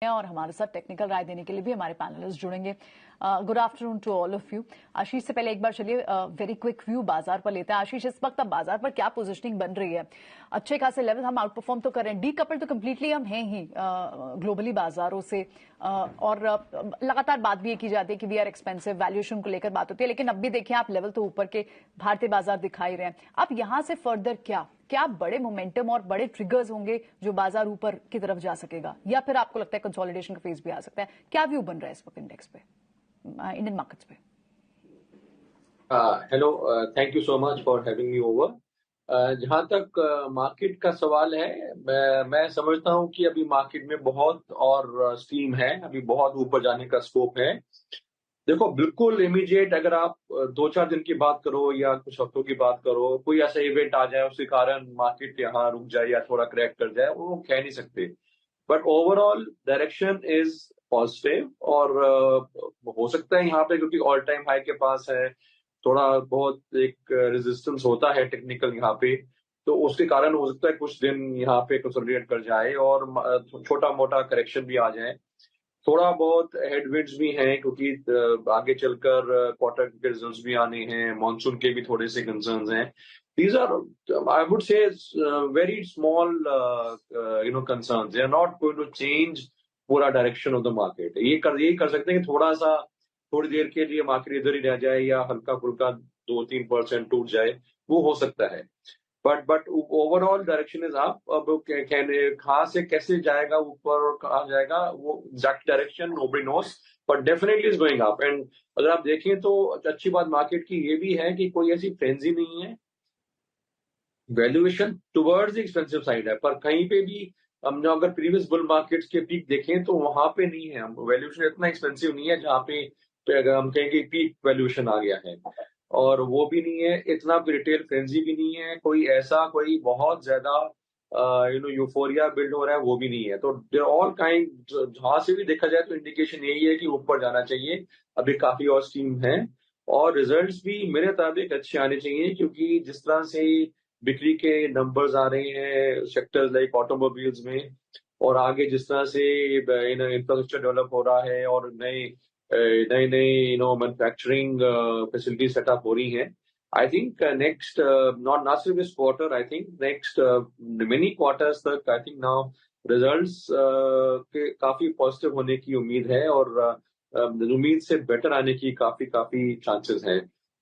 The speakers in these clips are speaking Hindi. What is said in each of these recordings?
और हमारे साथ टेक्निकल राय देने के लिए भी हमारे पैनलिस्ट जुड़ेंगे। Good afternoon to all of you. Ashish से पहले एक बार चलिए वेरी क्विक व्यू बाजार पर लेते हैं। आशीष, इस वक्त अब बाजार पर क्या पोजीशनिंग बन रही है? अच्छे खासे लेवल हम आउट परफॉर्म तो कर रहे हैं, डी कपल तो कंप्लीटली हम हैं ही ग्लोबली बाजारों से, और लगातार बात भी ये की जाती है कि वी आर एक्सपेंसिव, वैल्यूएशन को लेकर बात होती है, लेकिन अब भी देखिए आप लेवल तो ऊपर के भारतीय बाजार दिखाई रहे हैं। अब यहां से फर्दर क्या बड़े मोमेंटम और बड़े ट्रिगर्स होंगे जो बाजार ऊपर की तरफ जा सकेगा, या फिर आपको लगता है कंसोलिडेशन का फेज भी आ सकता है? क्या व्यू बन रहा है इस वक्त इंडेक्स पे, इंडियन मार्केट्स पे? Hello, thank you so much for having me over. जहां तक मार्केट का सवाल है, मैं समझता हूं कि अभी मार्केट में बहुत और स्टीम है, अभी बहुत ऊपर जाने का स्कोप है। देखो, बिल्कुल इमीडिएट अगर आप 2-4 दिन की बात करो या कुछ हफ्तों की बात करो, कोई ऐसा इवेंट आ जाए उसके कारण मार्केट यहाँ रुक जाए या थोड़ा क्रैक कर जाए, वो कह नहीं सकते। But overall direction is positive, और हो सकता है यहाँ पे, क्योंकि ऑल टाइम हाई के पास है, थोड़ा बहुत एक रेजिस्टेंस होता है टेक्निकल यहाँ पे, तो उसके कारण हो सकता है कुछ दिन यहाँ पे कंसोलिडेट कर जाए और छोटा मोटा करेक्शन भी आ जाए। थोड़ा बहुत हेडविंड्स भी हैं, क्योंकि आगे चलकर क्वार्टर के रिजल्ट्स भी आने हैं, मॉनसून के भी थोड़े से कंसर्न्स हैं। These are, I would say, very small concerns, they are not going to change पूरा डायरेक्शन ऑफ द मार्केट। यही कर सकते हैं कि थोड़ी देर के लिए मार्केट इधर ही रह जाए या हल्का फुल्का 2-3% टूट जाए, वो हो सकता है। But overall direction is up. अब कहाँ से कैसे जाएगा ऊपर और कहाँ जाएगा, वो exact direction nobody nose, but definitely is going up. And अगर आप देखें तो अच्छी बात मार्केट की ये भी है कि कोई ऐसी फ्रेंजी नहीं है, valuation towards the expensive side है, पर कहीं पे भी हमने अगर प्रीवियस बुल मार्केट्स के पीक देखें तो वहां पे नहीं है, वैल्यूएशन इतना एक्सपेंसिव नहीं है जहां पे अगर हम कहेंगे पीक वैल्यूएशन आ गया है। और वो भी नहीं है इतना, रिटेल फ्रेंजी भी नहीं है, कोई बहुत ज्यादा यूफोरिया बिल्ड हो रहा है, वो भी नहीं है। तो दे ऑल काइंड, जहां से भी देखा जाए तो इंडिकेशन यही है कि ऊपर जाना चाहिए, अभी काफी और स्टीम है, और रिजल्ट्स भी मेरे मुताबिक अच्छे आने चाहिए, क्योंकि जिस तरह से बिक्री के नंबर्स आ रहे हैं सेक्टर्स लाइक ऑटोमोबाइल्स में, और आगे जिस तरह से इंफ्रास्ट्रक्चर डेवलप हो रहा है और नए मैन्युफैक्चरिंग फैसिलिटी सेटअप हो रही हैं, आई थिंक नेक्स्ट, नॉट सिर्फ इस quarter, I think next many quarters तक, आई थिंक नाउ रिजल्ट्स के काफी पॉजिटिव होने की उम्मीद है, और उम्मीद से बेटर आने की काफी चांसेस हैं।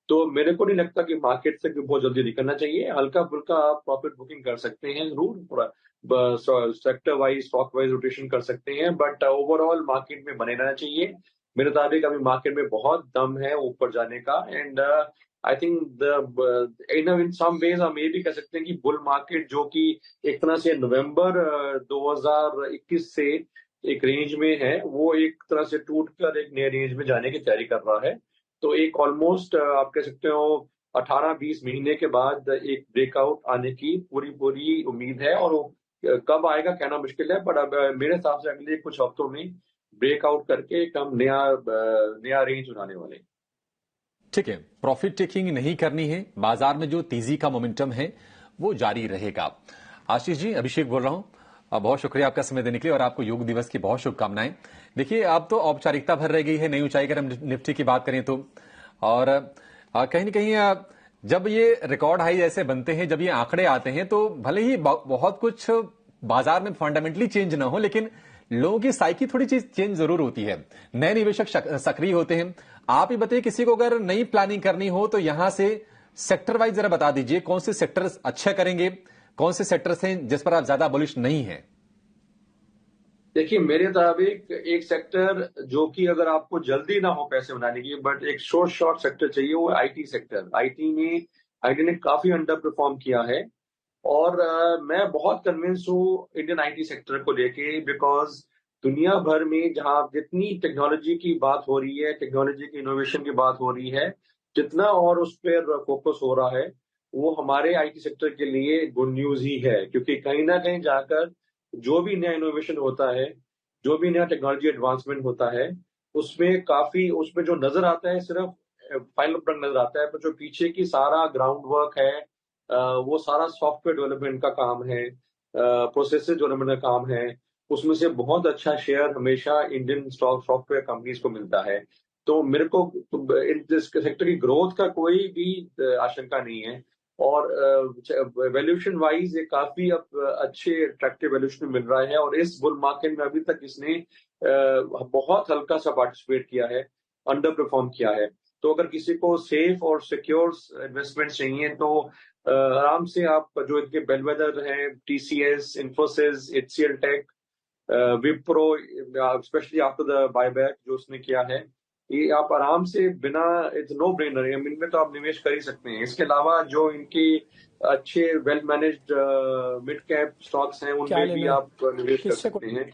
तो मेरे को नहीं लगता कि मार्केट से बहुत जल्दी निकलना चाहिए, हल्का फुल्का आप प्रॉफिट बुकिंग कर सकते हैं जरूर, sector wise stock wise rotation कर सकते हैं, बट ओवरऑल मार्केट में बने रहना चाहिए। मेरे मुताबिक अभी मार्केट में बहुत दम है ऊपर जाने का, and I think in some ways हम ये भी कह सकते हैं कि बुल मार्केट, जो कि एक तरह से नवंबर 2021 से एक रेंज में है, वो एक तरह से टूट कर एक नए रेंज में जाने की तैयारी कर रहा है। तो एक ऑलमोस्ट आप कह सकते हो 18-20 महीने के बाद एक ब्रेकआउट आने की पूरी उम्मीद है, और वो कब आएगा कहना मुश्किल है, बट अब मेरे हिसाब से अगले कुछ हफ्तों में ब्रेकआउट करके एक हम नया रेंज बनाने वाले। ठीक है, प्रॉफिट टेकिंग नहीं करनी है, बाजार में जो तेजी का मोमेंटम है वो जारी रहेगा। आशीष जी, अभिषेक बोल रहा हूं, बहुत शुक्रिया आपका समय देने के लिए, और आपको योग दिवस की बहुत शुभकामनाएं। देखिए, अब तो औपचारिकता भर रह गई है, नई ऊंचाई अगर हम निफ्टी की बात करें तो, और कहीं न कहीं जब ये रिकॉर्ड हाई जैसे बनते हैं, जब ये आंकड़े आते हैं, तो भले ही बहुत कुछ बाजार में फंडामेंटली चेंज ना हो, लेकिन लोगों की साइकी थोड़ी चीज चेंज जरूर होती है, नए निवेशक सक्रिय होते हैं। आप ही बताइए, किसी को अगर नई प्लानिंग करनी हो तो यहां से सेक्टर वाइज जरा बता दीजिए, कौन से सेक्टर अच्छा करेंगे, कौन से सेक्टर्स हैं जिस पर आप ज्यादा बुलिश नहीं है? देखिए, मेरे मुताबिक एक सेक्टर जो कि अगर आपको जल्दी ना हो पैसे बनाने की, बट एक शॉर्ट सेक्टर चाहिए, वो आईटी सेक्टर। आईटी ने काफी अंडर परफॉर्म किया है, और मैं बहुत कन्विंस हूँ इंडियन आईटी सेक्टर को लेके, बिकॉज दुनिया भर में जहां जितनी टेक्नोलॉजी की बात हो रही है, टेक्नोलॉजी की इनोवेशन की बात हो रही है, जितना और उस पर फोकस हो रहा है, वो हमारे आईटी सेक्टर के लिए गुड न्यूज ही है, क्योंकि कहीं ना कहीं जाकर जो भी नया इनोवेशन होता है, जो भी नया टेक्नोलॉजी एडवांसमेंट होता है, उसमें जो नजर आता है सिर्फ फाइनल प्रोडक्ट नजर आता है, पर जो पीछे की सारा ग्राउंड वर्क है, वो सारा सॉफ्टवेयर डेवलपमेंट का काम है, प्रोसेसेस डेवलपमेंट का काम है, उसमें से बहुत अच्छा शेयर हमेशा इंडियन सॉफ्टवेयर कंपनीज को मिलता है। तो मेरे को इस सेक्टर की ग्रोथ का कोई भी आशंका नहीं है, और वैल्यूएशन वाइज ये काफी अब अच्छे अट्रैक्टिव वैल्यूएशन मिल रहा है, और इस बुल मार्केट में अभी तक इसने बहुत हल्का सा पार्टिसिपेट किया है, अंडर परफॉर्म किया है। तो अगर किसी को सेफ और सिक्योर इन्वेस्टमेंट चाहिए तो आराम से आप जो इनके बेलवेदर हैं, TCS, Infosys, HCL tech, Wipro, specially after the buyback जो उसने किया है, ये आप आराम से बिना, इट्स नो ब्रेनर, इनमें तो आप निवेश कर ही सकते हैं। इसके अलावा जो इनकी अच्छे well managed mid cap stocks हैं, उनमें भी आप निवेश कर सकते हैं।